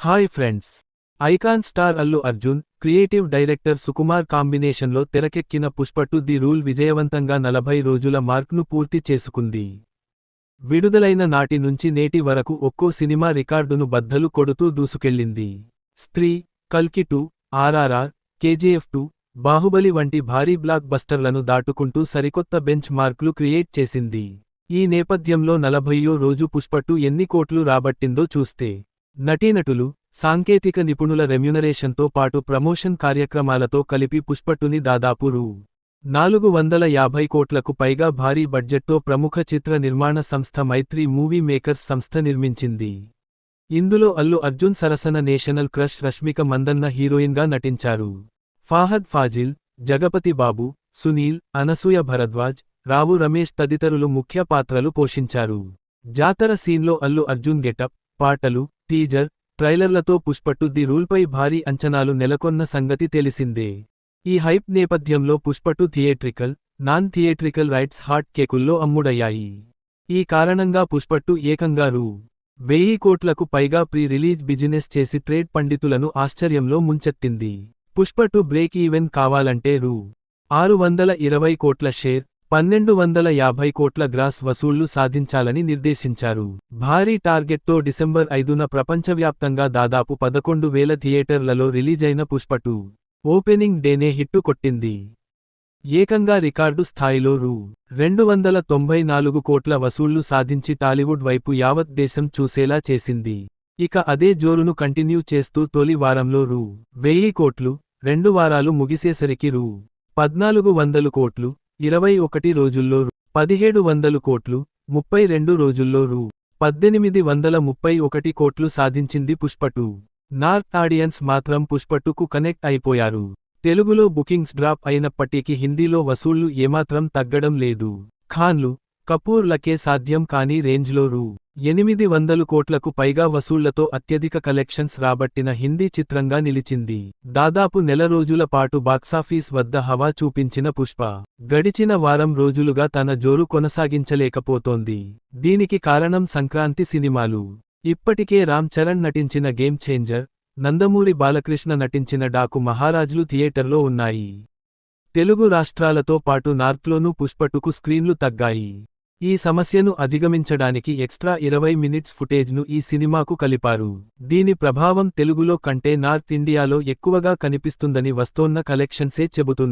Hi friends. Icon star Allu Arjun, creative director Sukumar కాంబినేషన్లో తెరకెక్కిన Pushpa 2 the rule విజయవంతంగా 40 రోజుల మార్క్ను పూర్తి చేసుకుంది. విడుదలైన నాటి నుంచి నేటి వరకు ఒక్కో సినిమా రికార్డును బద్దలు కొడుతూ దూసుకెళ్లింది. స్త్రీ, కల్కి 2, ఆర్ఆర్ఆర్, కేజీఎఫ్ 2, బాహుబలి వంటి భారీ బ్లాక్ బస్టర్లను దాటుకుంటూ సరికొత్త బెంచ్ మార్క్లు క్రియేట్ చేసింది. ఈ నేపథ్యంలో 40వ రోజు పుష్ప 2 ఎన్ని కోట్లు రాబట్టిందో చూస్తే, నటీనటులు, సాంకేతిక నిపుణుల రెమ్యునరేషన్తో పాటు ప్రమోషన్ కార్యక్రమాలతో కలిపి పుష్ప 2ని దాదాపు రూ. 450 కోట్లకు పైగా భారీ బడ్జెట్తో ప్రముఖ చిత్ర నిర్మాణ సంస్థ మైత్రి మూవీ మేకర్స్ సంస్థ నిర్మించింది. ఇందులో అల్లు అర్జున్ సరసన నేషనల్ క్రష్ రష్మిక మందన్న హీరోయిన్గా నటించారు. ఫాహద్ ఫాజిల్, జగపతి బాబు, సునీల్, అనసూయ భరద్వాజ్, రావు రమేష్ తదితరులు ముఖ్య పాత్రలు పోషించారు. జాతర సీన్లో అల్లు అర్జున్ గెటప్, పాటలు, టీజర్, ట్రైలర్లతో పుష్ప 2 ది రూల్పై భారీ అంచనాలు నెలకొన్న సంగతి తెలిసిందే. ఈ హైప్ నేపథ్యంలో Pushpa 2 theatrical, non theatrical rights hot కేకుల్లో అమ్ముడయ్యాయి. ఈ కారణంగా పుష్ప 2 ఏకంగా రూ. 1000 కోట్లకు పైగా ప్రీ రిలీజ్ బిజినెస్ చేసి ట్రేడ్ పండితులను ఆశ్చర్యంలో ముంచెత్తింది. పుష్ప 2 బ్రేక్ ఈవెన్ కావాలంటే రూ. 620 కోట్ల షేర్, 1250 కోట్ల గ్రాస్ వసూళ్లు సాధించాలని నిర్దేశించారు. భారీ టార్గెట్తో డిసెంబర్ 5న ప్రపంచవ్యాప్తంగా దాదాపు 11,000 థియేటర్లలో రిలీజైన పుష్ప 2 ఓపెనింగ్ డేనే హిట్టు కొట్టింది. ఏకంగా రికార్డు స్థాయిలో రూ. 294 కోట్ల వసూళ్లు సాధించి టాలీవుడ్ వైపు యావత్ దేశం చూసేలా చేసింది. ఇక అదే జోరును కంటిన్యూ చేస్తూ తొలి వారంలో రూ. 1000 కోట్లు, 2 వారాలు ముగిసేసరికి రూ. 1400 కోట్లు, 21 రోజుల్లో రూ. 1700 కోట్లు, 32 రోజుల్లో రూ. 1831 కోట్లు సాధించింది పుష్ప 2. నార్త్ ఆడియన్స్ మాత్రం పుష్ప 2కు కనెక్ట్ అయిపోయారు. తెలుగులో బుకింగ్స్ డ్రాప్ అయినప్పటికీ హిందీలో వసూళ్లు ఏమాత్రం తగ్గడం లేదు. ఖాన్లు, కపూర్లకే సాధ్యం కాని రేంజ్లో రూ. 800 కోట్లకు పైగా వసూళ్లతో అత్యధిక కలెక్షన్స్ రాబట్టిన హిందీ చిత్రంగా నిలిచింది. దాదాపు నెల రోజుల పాటు బాక్సాఫీస్ వద్ద హవా చూపించిన పుష్ప, గడిచిన వారం రోజులుగా తన జోరు కొనసాగించలేకపోతోంది. దీనికి కారణం సంక్రాంతి సినిమాలు. ఇప్పటికే రామ్ చరణ్ నటించిన గేమ్ చేంజర్, నందమూరి బాలకృష్ణ నటించిన డాకు మహారాజులు థియేటర్లో ఉన్నాయి. తెలుగు రాష్ట్రాలతో పాటు నార్త్లోనూ పుష్ప 2కు స్క్రీన్లు తగ్గాయి. ఈ సమస్యను అధిగమించడానికి ఎక్స్ట్రా 20 మినిట్స్ ఫుటేజ్ను ఈ సినిమాకు కలిపారు. దీని ప్రభావం తెలుగులో కంటే నార్త్ ఇండియాలో ఎక్కువగా కనిపిస్తుందని వస్తోన్న కలెక్షన్సే చెబుతుంది.